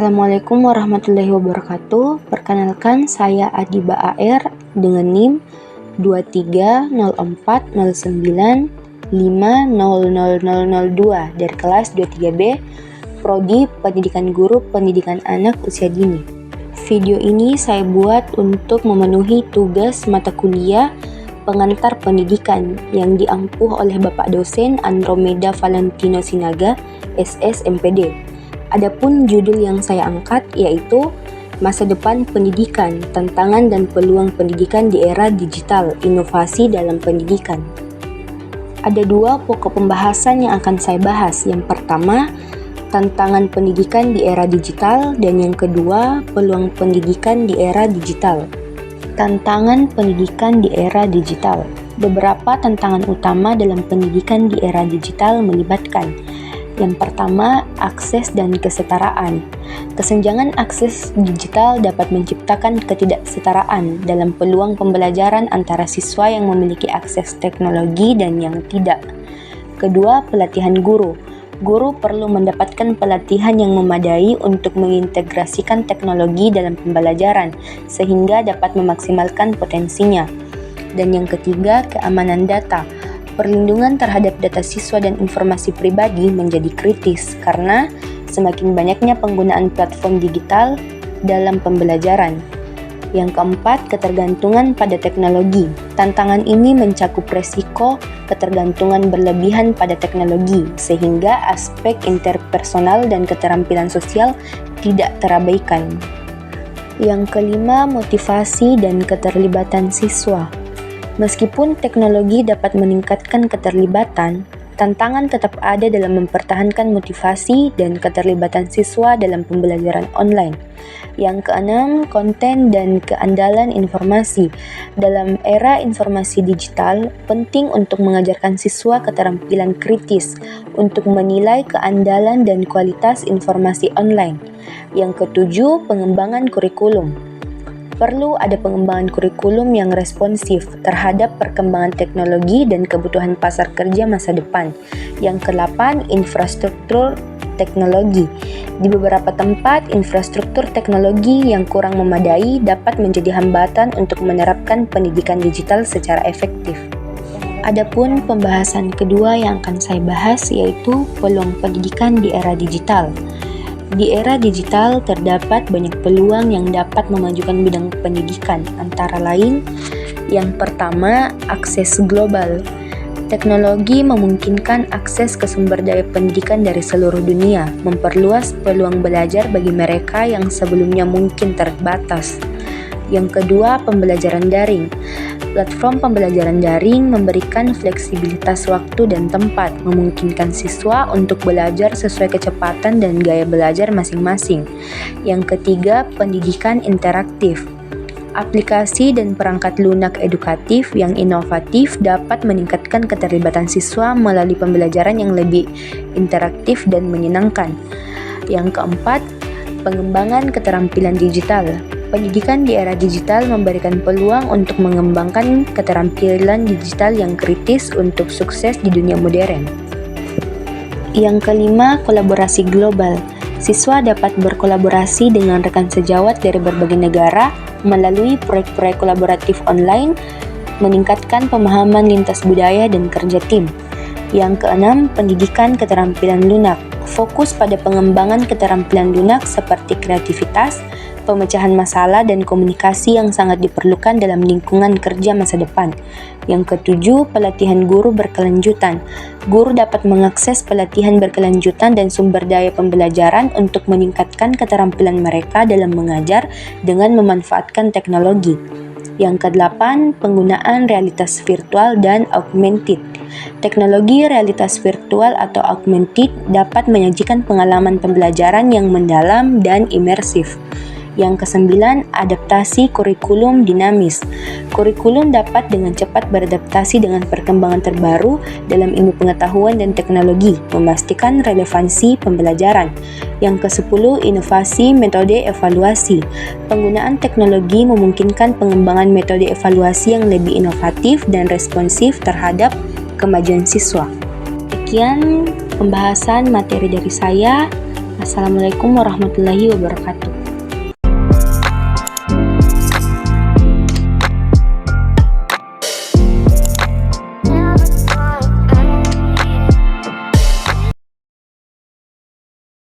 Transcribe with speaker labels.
Speaker 1: Assalamualaikum warahmatullahi wabarakatuh. Perkenalkan, saya Adiba AR dengan NIM 230409500002 dari kelas 23B, Prodi Pendidikan Guru Pendidikan Anak Usia Dini. Video ini saya buat untuk memenuhi tugas mata kuliah pengantar pendidikan yang diampuh oleh Bapak dosen Andromeda Valentino Sinaga, SS MPD. Adapun judul yang saya angkat yaitu Masa Depan Pendidikan, Tantangan dan Peluang Pendidikan di Era Digital, Inovasi dalam Pendidikan. Ada dua pokok pembahasan yang akan saya bahas. Yang pertama, tantangan pendidikan di era digital, dan yang kedua, peluang pendidikan di era digital. Tantangan pendidikan di era digital. Beberapa tantangan utama dalam pendidikan di era digital melibatkan: yang pertama, akses dan kesetaraan. Kesenjangan akses digital dapat menciptakan ketidaksetaraan dalam peluang pembelajaran antara siswa yang memiliki akses teknologi dan yang tidak. Kedua, pelatihan guru. Guru perlu mendapatkan pelatihan yang memadai untuk mengintegrasikan teknologi dalam pembelajaran sehingga dapat memaksimalkan potensinya. Dan yang ketiga, keamanan data. Perlindungan terhadap data siswa dan informasi pribadi menjadi kritis karena semakin banyaknya penggunaan platform digital dalam pembelajaran. Yang keempat, ketergantungan pada teknologi. Tantangan ini mencakup resiko ketergantungan berlebihan pada teknologi sehingga aspek interpersonal dan keterampilan sosial tidak terabaikan. Yang kelima, motivasi dan keterlibatan siswa. Meskipun teknologi dapat meningkatkan keterlibatan, tantangan tetap ada dalam mempertahankan motivasi dan keterlibatan siswa dalam pembelajaran online. Yang keenam, konten dan keandalan informasi. Dalam era informasi digital, penting untuk mengajarkan siswa keterampilan kritis untuk menilai keandalan dan kualitas informasi online. Yang ketujuh, pengembangan kurikulum. Perlu ada pengembangan kurikulum yang responsif terhadap perkembangan teknologi dan kebutuhan pasar kerja masa depan. Yang kedelapan, infrastruktur teknologi. Di beberapa tempat, infrastruktur teknologi yang kurang memadai dapat menjadi hambatan untuk menerapkan pendidikan digital secara efektif. Adapun pembahasan kedua yang akan saya bahas yaitu peluang pendidikan di era digital. Di era digital terdapat banyak peluang yang dapat memajukan bidang pendidikan, antara lain: yang pertama, akses global. Teknologi memungkinkan akses ke sumber daya pendidikan dari seluruh dunia, memperluas peluang belajar bagi mereka yang sebelumnya mungkin terbatas. Yang kedua, pembelajaran daring. Platform pembelajaran daring memberikan fleksibilitas waktu dan tempat, memungkinkan siswa untuk belajar sesuai kecepatan dan gaya belajar masing-masing. Yang ketiga, pendidikan interaktif. Aplikasi dan perangkat lunak edukatif yang inovatif dapat meningkatkan keterlibatan siswa melalui pembelajaran yang lebih interaktif dan menyenangkan. Yang keempat, pengembangan keterampilan digital. Pendidikan di era digital memberikan peluang untuk mengembangkan keterampilan digital yang kritis untuk sukses di dunia modern. Yang kelima, kolaborasi global. Siswa dapat berkolaborasi dengan rekan sejawat dari berbagai negara melalui proyek-proyek kolaboratif online, meningkatkan pemahaman lintas budaya dan kerja tim. Yang keenam, pendidikan keterampilan lunak. Fokus pada pengembangan keterampilan lunak seperti kreativitas, pemecahan masalah, dan komunikasi yang sangat diperlukan dalam lingkungan kerja masa depan. Yang ketujuh, pelatihan guru berkelanjutan. Guru dapat mengakses pelatihan berkelanjutan dan sumber daya pembelajaran untuk meningkatkan keterampilan mereka dalam mengajar dengan memanfaatkan teknologi. Yang kedelapan, penggunaan realitas virtual dan augmented. Teknologi realitas virtual atau augmented dapat menyajikan pengalaman pembelajaran yang mendalam dan imersif. Yang kesembilan, adaptasi kurikulum dinamis. Kurikulum dapat dengan cepat beradaptasi dengan perkembangan terbaru dalam ilmu pengetahuan dan teknologi, memastikan relevansi pembelajaran. Yang kesepuluh, inovasi metode evaluasi. Penggunaan teknologi memungkinkan pengembangan metode evaluasi yang lebih inovatif dan responsif terhadap kemajuan siswa. Sekian pembahasan materi dari saya. Assalamualaikum warahmatullahi wabarakatuh.